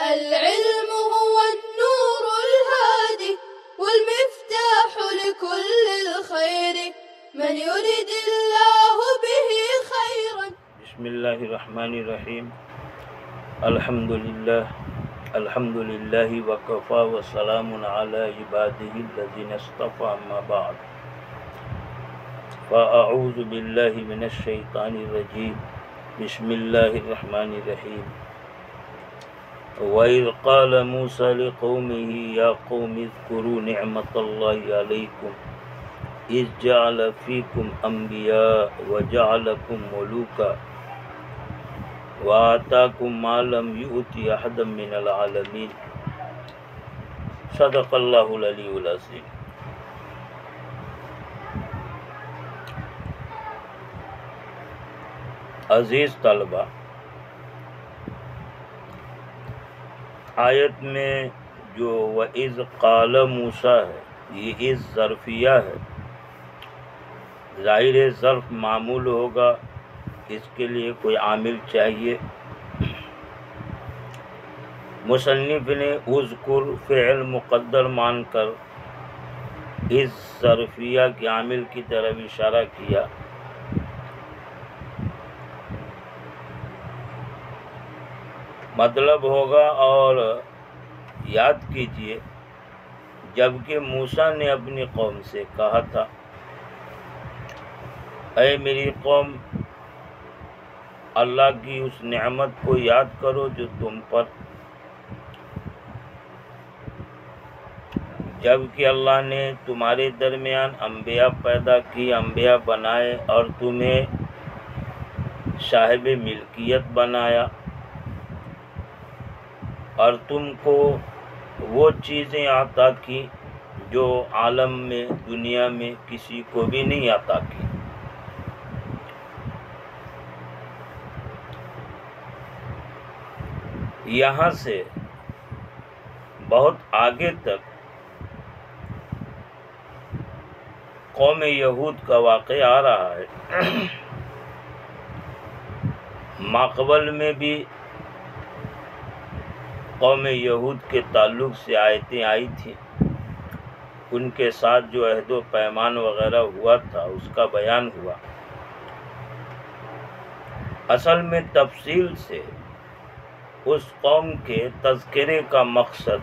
العلم هو النور الهادي والمفتاح لكل الخير من يرد الله به خيرا. بسم اللہ الرحمن الرحیم. الحمد للہ وکفا وسلام علی عباده الذین اصطفى. اما بعد فاعوذ باللہ من الشیطان الرجیم. بسم اللہ الرحمن الرحیم. وَإِذْ قَالَ مُوسَى لِقَوْمِهِ يَا قَوْمِ اذْكُرُوا نِعْمَةَ اللَّهِ عَلَيْكُمْ إِذْ جَعَلَ فِيكُمْ أَنْبِيَاءَ وَجَعَلَكُمْ مُلُوكًا وَآتَاكُمْ مَا لَمْ يُؤْتِ أَحَدًا مِنَ الْعَالَمِينَ. صدق اللہ العلی العظیم. عزیز طلبہ، آیت میں جو وَإِذْ قَالَ مُوسَیٰ ہے، یہ اس ظرفیہ ہے. ظاہر ظرف معمول ہوگا، اس کے لیے کوئی عامل چاہیے. مصنف نے اذکر فعل مقدر مان کر اس ظرفیہ کے عامل کی طرف اشارہ کیا. مطلب ہوگا اور یاد کیجئے جبکہ موسیٰ نے اپنی قوم سے کہا تھا اے میری قوم، اللہ کی اس نعمت کو یاد کرو جو تم پر، جبکہ اللہ نے تمہارے درمیان انبیاء پیدا کی، انبیاء بنائے اور تمہیں صاحب ملکیت بنایا، اور تم کو وہ چیزیں عطا کی جو عالم میں، دنیا میں کسی کو بھی نہیں عطا کی. یہاں سے بہت آگے تک قوم یہود کا واقعہ آ رہا ہے. ماقبل میں بھی قوم یہود کے تعلق سے آیتیں آئی تھیں، ان کے ساتھ جو عہد و پیمان وغیرہ ہوا تھا اس کا بیان ہوا. اصل میں تفصیل سے اس قوم کے تذکرے کا مقصد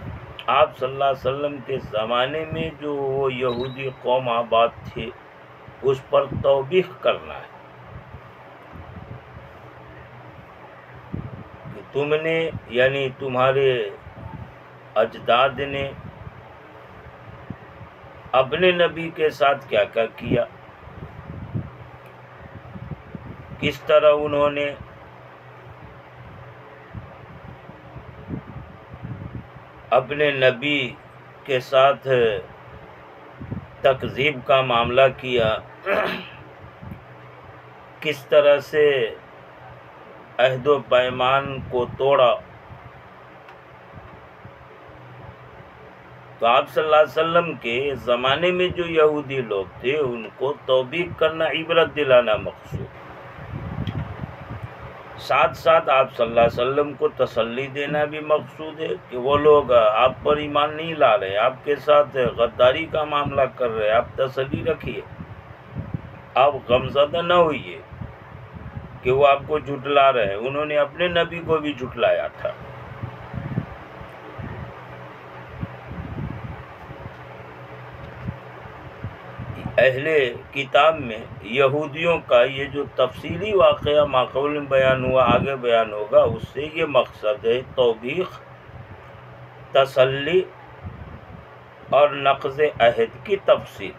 آپ صلی اللہ علیہ وسلم کے زمانے میں جو وہ یہودی قوم آباد تھی اس پر توبیخ کرنا ہے کہ تم نے، یعنی تمہارے اجداد نے اپنے نبی کے ساتھ کیا کیا کیا، کس طرح انہوں نے اپنے نبی کے ساتھ تکذیب کا معاملہ کیا، کس طرح سے عہد و پیمان کو توڑا. تو آپ صلی اللہ علیہ وسلم کے زمانے میں جو یہودی لوگ تھے ان کو توبیخ کرنا، عبرت دلانا مقصود، ساتھ ساتھ آپ صلی اللہ علیہ وسلم کو تسلی دینا بھی مقصود ہے کہ وہ لوگ آپ پر ایمان نہیں لا رہے، آپ کے ساتھ غداری کا معاملہ کر رہے، آپ تسلی رکھیے، آپ غمزدہ نہ ہوئیے کہ وہ آپ کو جھٹلا رہے ہیں. انہوں نے اپنے نبی کو بھی جھٹلایا تھا. اہل کتاب میں یہودیوں کا یہ جو تفصیلی واقعہ ماقبل میں بیان ہوا، آگے بیان ہوگا، اس سے یہ مقصد ہے توبیخ، تسلی اور نقض عہد کی تفصیل.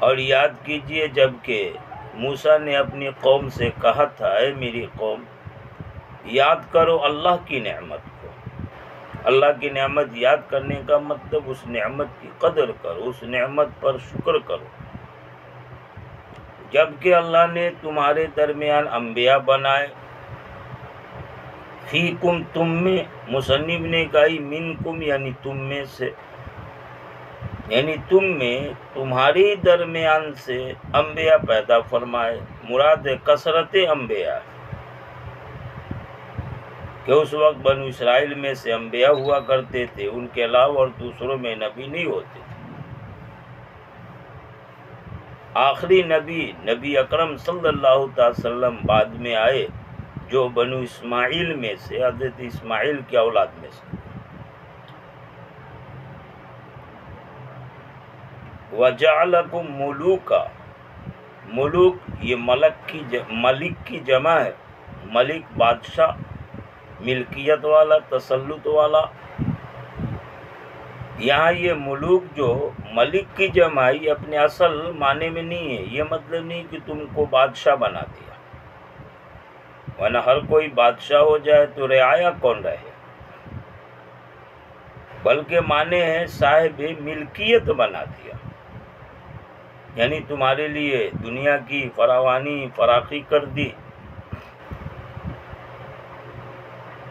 اور یاد کیجئے جبکہ موسیٰ نے اپنی قوم سے کہا تھا اے میری قوم، یاد کرو اللہ کی نعمت کو. اللہ کی نعمت یاد کرنے کا مطلب اس نعمت کی قدر کرو، اس نعمت پر شکر کرو. جبکہ اللہ نے تمہارے درمیان انبیاء بنائے، فیکم تم میں، مصنف نے کہا منکم یعنی تم میں سے، یعنی تم میں تمہاری درمیان سے انبیاء پیدا فرمائے. مراد کثرت انبیاء. کہ اس وقت بنو اسرائیل میں سے انبیاء ہوا کرتے تھے، ان کے علاوہ اور دوسروں میں نبی نہیں ہوتے تھے۔ آخری نبی اکرم صلی اللہ تعالی وسلم بعد میں آئے، جو بنو اسماعیل میں سے، حضرت اسماعیل کی اولاد میں سے۔ وَجَعَلَكُمْ مُلُوكًا، ملوک یہ ملک کی جمع ہے، ملک بادشاہ، ملکیت والا، تسلط والا۔ یہاں یہ ملوک جو ملک کی جمع ہے، یہ اپنے اصل معنی میں نہیں ہے، یہ مطلب نہیں کہ تم کو بادشاہ بنا دیا، ورنہ ہر کوئی بادشاہ ہو جائے تو رعایا کون رہے، بلکہ معنی ہے صاحب ملکیت بنا دیا، یعنی تمہارے لیے دنیا کی فراوانی فراخی کر دی۔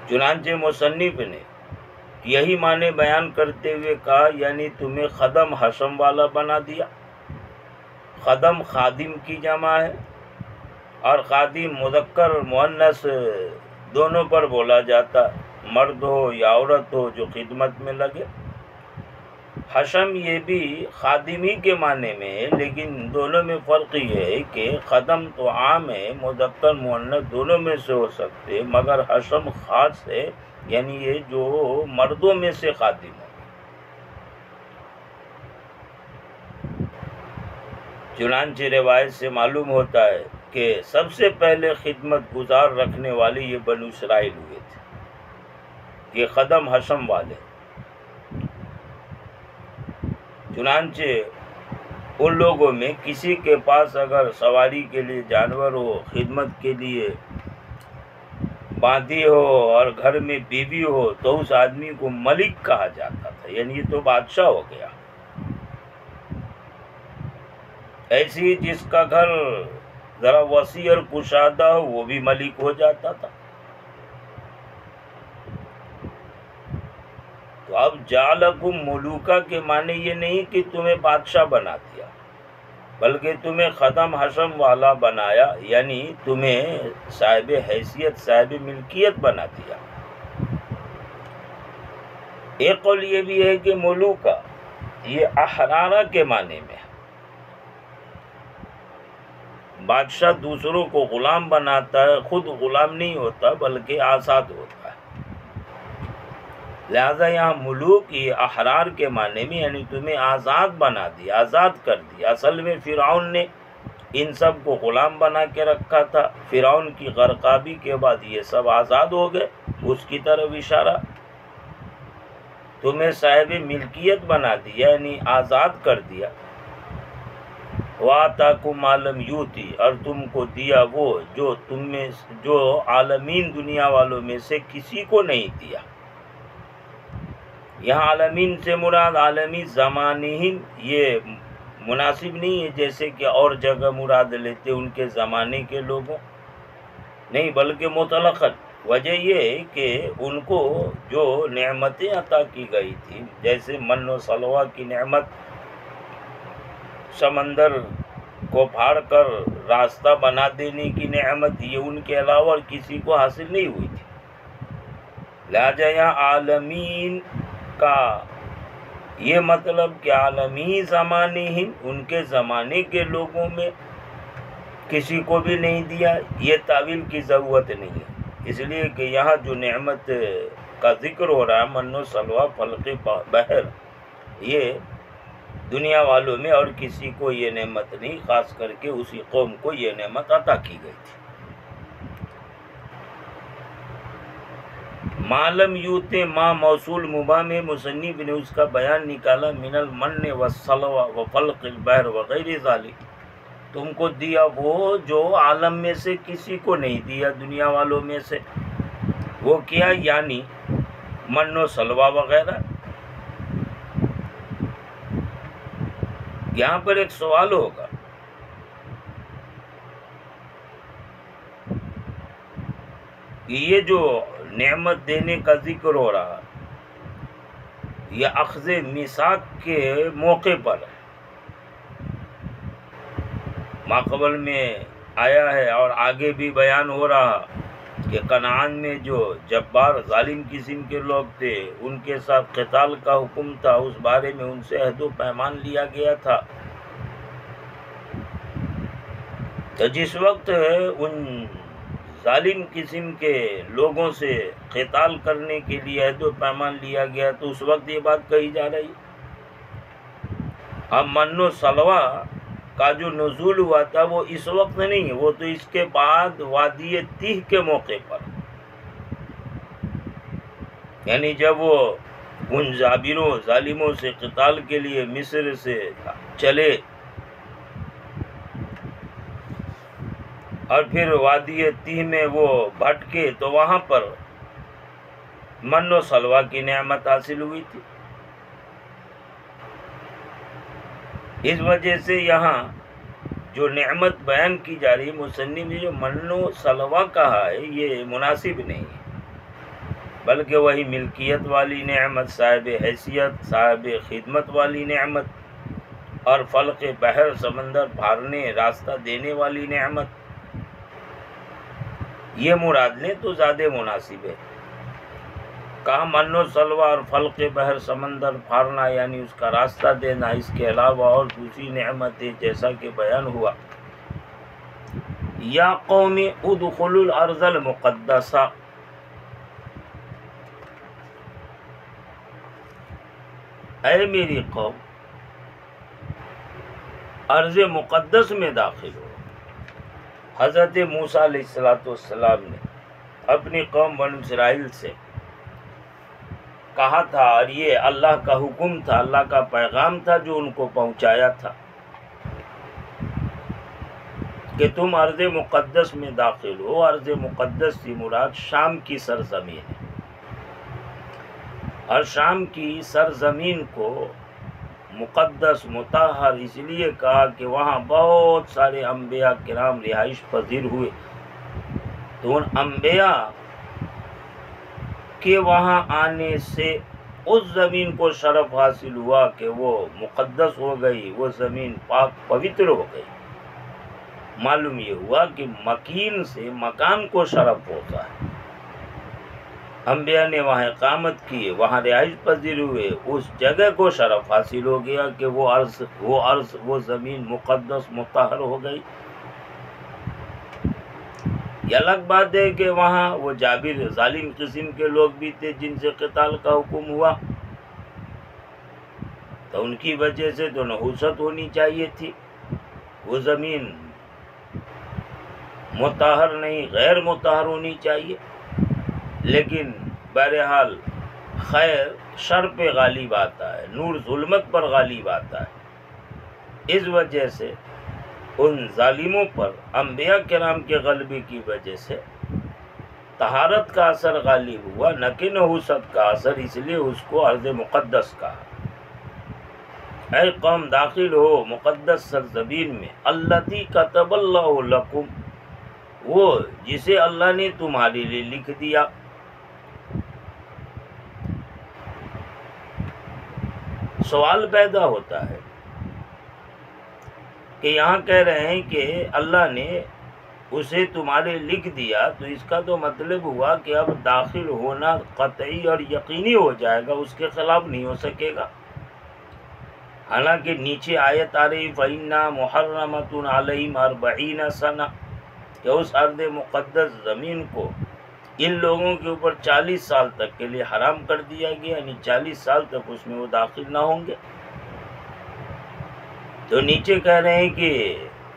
چنانچہ مصنف نے یہی معنی بیان کرتے ہوئے کہا، یعنی تمہیں خدم حشم والا بنا دیا۔ خدم خادم کی جمع ہے، اور خادم مذکر مؤنث دونوں پر بولا جاتا، مرد ہو یا عورت ہو جو خدمت میں لگے۔ حشم یہ بھی خادمی کے معنی میں ہے، لیکن دونوں میں فرق یہ ہے کہ خدم تو عام ہے، مذکر مؤنث دونوں میں سے ہو سکتے، مگر حشم خاص ہے، یعنی یہ جو مردوں میں سے خادم ہو۔ چنانچہ روایت سے معلوم ہوتا ہے کہ سب سے پہلے خدمت گزار رکھنے والے یہ بنو اسرائیل ہوئے تھے، یہ خدم حشم والے۔ چنانچہ ان لوگوں میں کسی کے پاس اگر سواری کے لیے جانور ہو، خدمت کے لیے باندھی ہو اور گھر میں بیوی ہو، تو اس آدمی کو ملک کہا جاتا تھا، یعنی یہ تو بادشاہ ہو گیا۔ ایسی ہی جس کا گھر ذرا وسیع اور کشادہ ہو، وہ بھی ملک ہو جاتا تھا۔ تو اب جعلکم ملوکا کے معنی یہ نہیں کہ تمہیں بادشاہ بنا دیا، بلکہ تمہیں خدم حشم والا بنایا، یعنی تمہیں صاحب حیثیت، صاحب ملکیت بنا دیا۔ ایک قول یہ بھی ہے کہ ملوکا یہ احرارہ کے معنی میں ہے، بادشاہ دوسروں کو غلام بناتا ہے، خود غلام نہیں ہوتا بلکہ آزاد ہوتا ہے، لہذا یہاں ملوک یہ احرار کے معنی میں، یعنی تمہیں آزاد بنا دیا، آزاد کر دیا۔ اصل میں فرعون نے ان سب کو غلام بنا کے رکھا تھا، فرعون کی غرقابی کے بعد یہ سب آزاد ہو گئے، اس کی طرف اشارہ۔ تمہیں صاحب ملکیت بنا دیا، یعنی آزاد کر دیا۔ وَآتَاكُمْ مَا لَمْ يُؤْتِ، اور تم کو دیا وہ جو تم میں، جو عالمین دنیا والوں میں سے کسی کو نہیں دیا۔ یہاں عالمین سے مراد عالمی زمانہم یہ مناسب نہیں ہے، جیسے کہ اور جگہ مراد لیتے ان کے زمانے کے لوگوں، نہیں بلکہ مطلقاً۔ وجہ یہ ہے کہ ان کو جو نعمتیں عطا کی گئی تھی، جیسے من و سلوہ کی نعمت، سمندر کو پھاڑ کر راستہ بنا دینے کی نعمت، یہ ان کے علاوہ اور کسی کو حاصل نہیں ہوئی تھی۔ لہٰذا یہاں عالمین کا یہ مطلب کہ عالمی زمانے ہی، ان کے زمانے کے لوگوں میں کسی کو بھی نہیں دیا، یہ تعویل کی ضرورت نہیں ہے، اس لیے کہ یہاں جو نعمت کا ذکر ہو رہا ہے، من و سلوہ فلق بحر، یہ دنیا والوں میں اور کسی کو یہ نعمت نہیں، خاص کر کے اسی قوم کو یہ نعمت عطا کی گئی تھی۔ معلم یوتے ما موصول مباح میں مصنف نے اس کا بیان نکالا، من المن والسلوى وفلق البحر وغیر ذلك، تم کو دیا وہ جو عالم میں سے کسی کو نہیں دیا دنیا والوں میں سے، وہ کیا؟ یعنی من و سلوہ وغیرہ۔ یہاں پر ایک سوال ہوگا، کہ یہ جو نعمت دینے کا ذکر ہو رہا یہ اخذ میثاق کے موقع پر ہے، ماقبل میں آیا ہے اور آگے بھی بیان ہو رہا کہ کنعان میں جو جبار ظالم قسم کے لوگ تھے ان کے ساتھ قتال کا حکم تھا، اس بارے میں ان سے عہد و پیمان لیا گیا تھا۔ تو جس وقت ان ظالم قسم کے لوگوں سے قتال کرنے کے لیے عہد و پیمان لیا گیا تو اس وقت یہ بات کہی جا رہی۔ اب من و سلوہ کا جو نزول ہوا تھا وہ اس وقت نہیں ہے، وہ تو اس کے بعد وادی تیہ کے موقع پر، یعنی جب وہ ان جابروں ظالموں سے قتال کے لیے مصر سے چلے اور پھر وادی تیہ میں وہ بھٹکے تو وہاں پر من و سلوہ کی نعمت حاصل ہوئی تھی۔ اس وجہ سے یہاں جو نعمت بیان کی جا رہی، مصنف نے جو من و سلوہ کہا ہے یہ مناسب نہیں ہے، بلکہ وہی ملکیت والی نعمت، صاحب حیثیت، صاحب خدمت والی نعمت، اور فلق بحر سمندر پھارنے راستہ دینے والی نعمت، یہ مراد لیں تو زیادہ مناسب ہے۔ کہا من و سلوہ اور فلق بحر سمندر پھارنا یعنی اس کا راستہ دینا، اس کے علاوہ اور دوسری نعمتیں جیسا کہ بیان ہوا۔ یا قوم ادخلوا الارض المقدسہ، اے میری قوم ارض مقدس میں داخل ہو۔ حضرت موسیٰ علیہ السلام نے اپنی قوم بنو اسرائیل سے کہا تھا، اور یہ اللہ کا حکم تھا، اللہ کا پیغام تھا جو ان کو پہنچایا تھا کہ تم ارض مقدس میں داخل ہو۔ ارض مقدس سے مراد شام کی سرزمین ہے، اور شام کی سرزمین کو مقدس مطہر اس لیے کہا کہ وہاں بہت سارے انبیاء کرام رہائش پذیر ہوئے، تو ان انبیاء کہ وہاں آنے سے اس زمین کو شرف حاصل ہوا کہ وہ مقدس ہو گئی، وہ زمین پاک پوتر ہو گئی۔ معلوم یہ ہوا کہ مکین سے مکان کو شرف ہوتا ہے۔ انبیاء نے وہاں اقامت کی، وہاں رہائش پذیر ہوئے، اس جگہ کو شرف حاصل ہو گیا کہ وہ زمین مقدس مطہر ہو گئی۔ یہ الگ بات ہے کہ وہاں وہ جابر ظالم قسم کے لوگ بھی تھے جن سے قتال کا حکم ہوا، تو ان کی وجہ سے تو نحوست ہونی چاہیے تھی، وہ زمین مطہر نہیں غیر مطہر ہونی چاہیے۔ لیکن بہرحال خیر شر پہ غالب آتا ہے، نور ظلمت پر غالب آتا ہے، اس وجہ سے ان ظالموں پر انبیاء کرام کے غلبے کی وجہ سے طہارت کا اثر غالب ہوا، نہ کہ نحوست کا اثر، اس لیے اس کو ارض مقدس کہا۔ اے قوم داخل ہو مقدس سرزمین میں، التی کتب اللہ لکم، وہ جسے اللہ نے تمہارے لیے لکھ دیا۔ سوال پیدا ہوتا ہے کہ یہاں کہہ رہے ہیں کہ اللہ نے اسے تمہارے لکھ دیا، تو اس کا تو مطلب ہوا کہ اب داخل ہونا قطعی اور یقینی ہو جائے گا، اس کے خلاف نہیں ہو سکے گا۔ حالانکہ نیچے آیت آ رہی فَإِنَّا مُحَرَّمَةٌ عَلَيْهِمْ 40 سنہ، کہ اس ارض مقدس زمین کو ان لوگوں کے اوپر 40 سال تک کے لیے حرام کر دیا گیا، یعنی 40 سال تک اس میں وہ داخل نہ ہوں گے۔ تو نیچے کہہ رہے ہیں کہ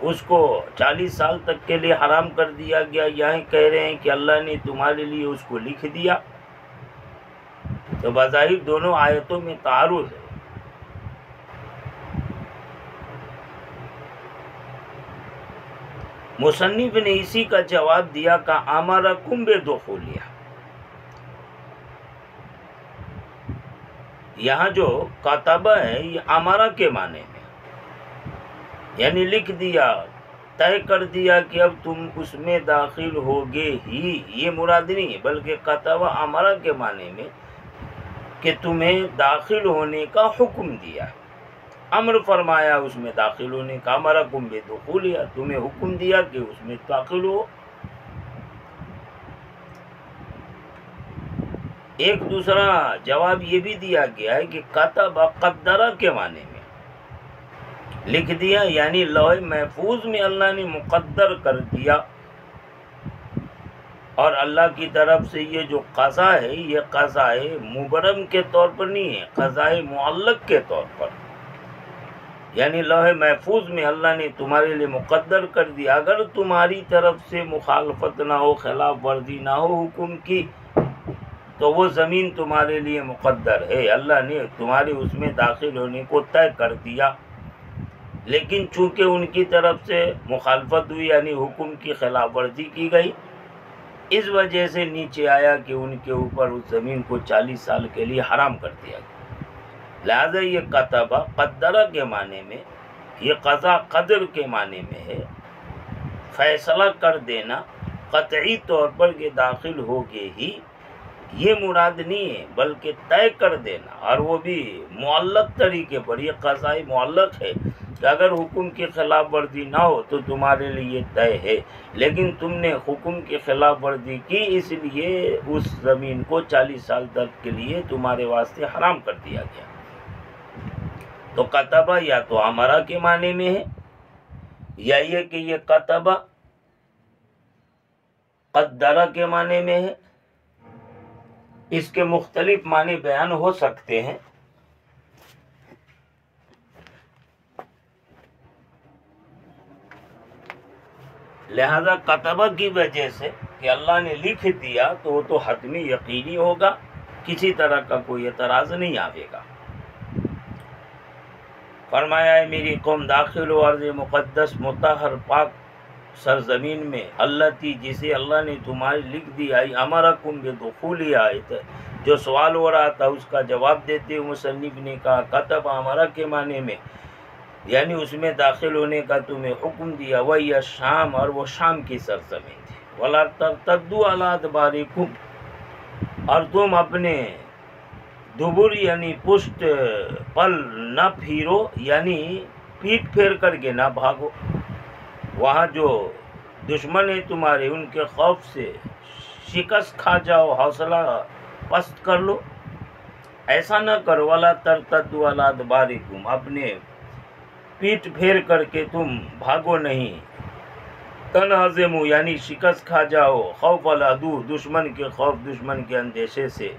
اس کو 40 سال تک کے لیے حرام کر دیا گیا، یہاں کہہ رہے ہیں کہ اللہ نے تمہارے لیے اس کو لکھ دیا، تو بظاہر دونوں آیتوں میں تعارض ہے۔ مصنف نے اسی کا جواب دیا کہ امرکم بدخولیہ، یہاں جو کتبہ ہے یہ امرہ کے معنی میں، یعنی لکھ دیا، طے کر دیا کہ اب تم اس میں داخل ہوگے ہی، یہ مراد نہیں ہے، بلکہ کتبہ امرہ کے معنی میں کہ تمہیں داخل ہونے کا حکم دیا، امر فرمایا اس میں داخل ہونے کا، امرکم بدخولیہ، تمہیں حکم دیا کہ اس میں داخل ہو۔ ایک دوسرا جواب یہ بھی دیا گیا ہے کہ کتب قدرہ کے معنی میں لکھ دیا، یعنی لوح محفوظ میں اللہ نے مقدر کر دیا، اور اللہ کی طرف سے یہ جو قضا ہے یہ قضا مبرم کے طور پر نہیں ہے، قضا معلق کے طور پر، یعنی لوح محفوظ میں اللہ نے تمہارے لیے مقدر کر دیا، اگر تمہاری طرف سے مخالفت نہ ہو، خلاف ورزی نہ ہو حکم کی، تو وہ زمین تمہارے لیے مقدر ہے، اللہ نے تمہارے اس میں داخل ہونے کو طے کر دیا۔ لیکن چونکہ ان کی طرف سے مخالفت ہوئی، یعنی حکم کی خلاف ورزی کی گئی، اس وجہ سے نیچے آیا کہ ان کے اوپر اس زمین کو 40 سال کے لیے حرام کر دیا گیا۔ لہذا یہ کتبہ قدرہ کے معنی میں، یہ قضا قدر کے معنی میں ہے، فیصلہ کر دینا قطعی طور پر کہ داخل ہوگے ہی، یہ مراد نہیں ہے، بلکہ طے کر دینا، اور وہ بھی معلق طریقے پر۔ یہ قضا معلق ہے کہ اگر حکم کی خلاف ورزی نہ ہو تو تمہارے لیے طے ہے، لیکن تم نے حکم کی خلاف ورزی کی، اس لیے اس زمین کو 40 سال تک کے لیے تمہارے واسطے حرام کر دیا گیا۔ تو کتبہ یا تو امرا کے معنی میں ہے، یا یہ کہ یہ کتبہ قدرہ کے معنی میں ہے۔ اس کے مختلف معنی بیان ہو سکتے ہیں۔ لہذا کتبہ کی وجہ سے کہ اللہ نے لکھ دیا تو وہ تو حتمی یقینی ہوگا، کسی طرح کا کوئی اعتراض نہیں آئے گا۔ فرمایا ہے میری قوم داخل و ارض مقدس مطہر پاک سرزمین میں، اللہ تی جسے اللہ نے تمہاری لکھ دیا، امرکم بدخولی آیت، جو سوال ہو رہا تھا اس کا جواب دیتے ہوئے مصنف نے کہا کتب امرا کے معنی میں، یعنی اس میں داخل ہونے کا تمہیں حکم دیا، وہی شام، اور وہ شام کی سرزمین تھی، وَلَا تَرْتَدُّوا عَلَىٰ أَدْبَارِكُمْ، اور تم اپنے دبر یعنی پشت پل نہ پھیرو، یعنی پیٹ پھیر کر کے نہ بھاگو، وہاں جو دشمن ہے تمہارے ان کے خوف سے شکست کھا جاؤ، حوصلہ پست کر لو، ایسا نہ کرو۔ وَلَا تَرْتَدُّوا عَلَىٰ أَدْبَارِكُمْ، اپنے پیٹ پھیر کر کے تم بھاگو نہیں، تنہزموا یعنی شکست کھا جاؤ، خوف العدو دشمن کے خوف، دشمن کے اندیشے سے۔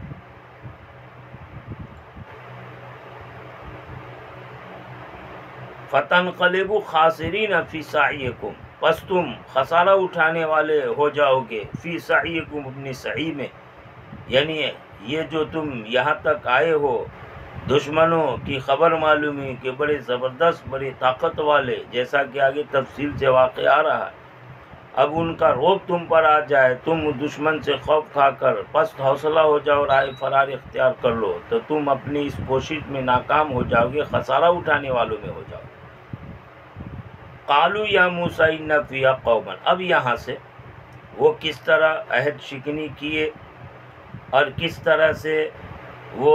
فتنقلبوا خاسرین فی سعیکم، پس تم خسارہ اٹھانے والے ہو جاؤ گے، فی سعیکم اپنی سعی میں، یعنی یہ جو تم یہاں تک آئے ہو، دشمنوں کی خبر معلوم ہے کہ بڑے زبردست، بڑے طاقت والے، جیسا کہ آگے تفصیل سے واقع آ رہا ہے، اب ان کا روب تم پر آ جائے، تم دشمن سے خوف کھا کر پست حوصلہ ہو جاؤ، راہ فرار اختیار کر لو، تو تم اپنی اس کوشش میں ناکام ہو جاؤ گے، خسارہ اٹھانے والوں میں ہو جاؤ گے۔ قالوا یا موسیٰ ان فیہا قوما، اب یہاں سے وہ کس طرح عہد شکنی کیے اور کس طرح سے وہ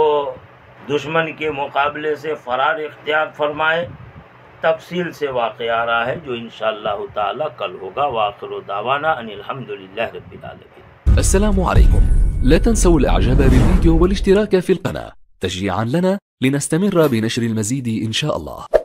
دشمن کے مقابلے سے فرار اختیار فرمائے، تفصیل سے واقع آ رہا ہے جو انشاءاللہ تعالی کل ہوگا۔ وآخر دعوانا ان الحمدللہ رب العالمین۔ السلام عليكم، لا تنسوا الاعجاب بالفيديو والاشتراك في القناة تشجيعا لنا لنستمر بنشر المزيد إن شاء الله.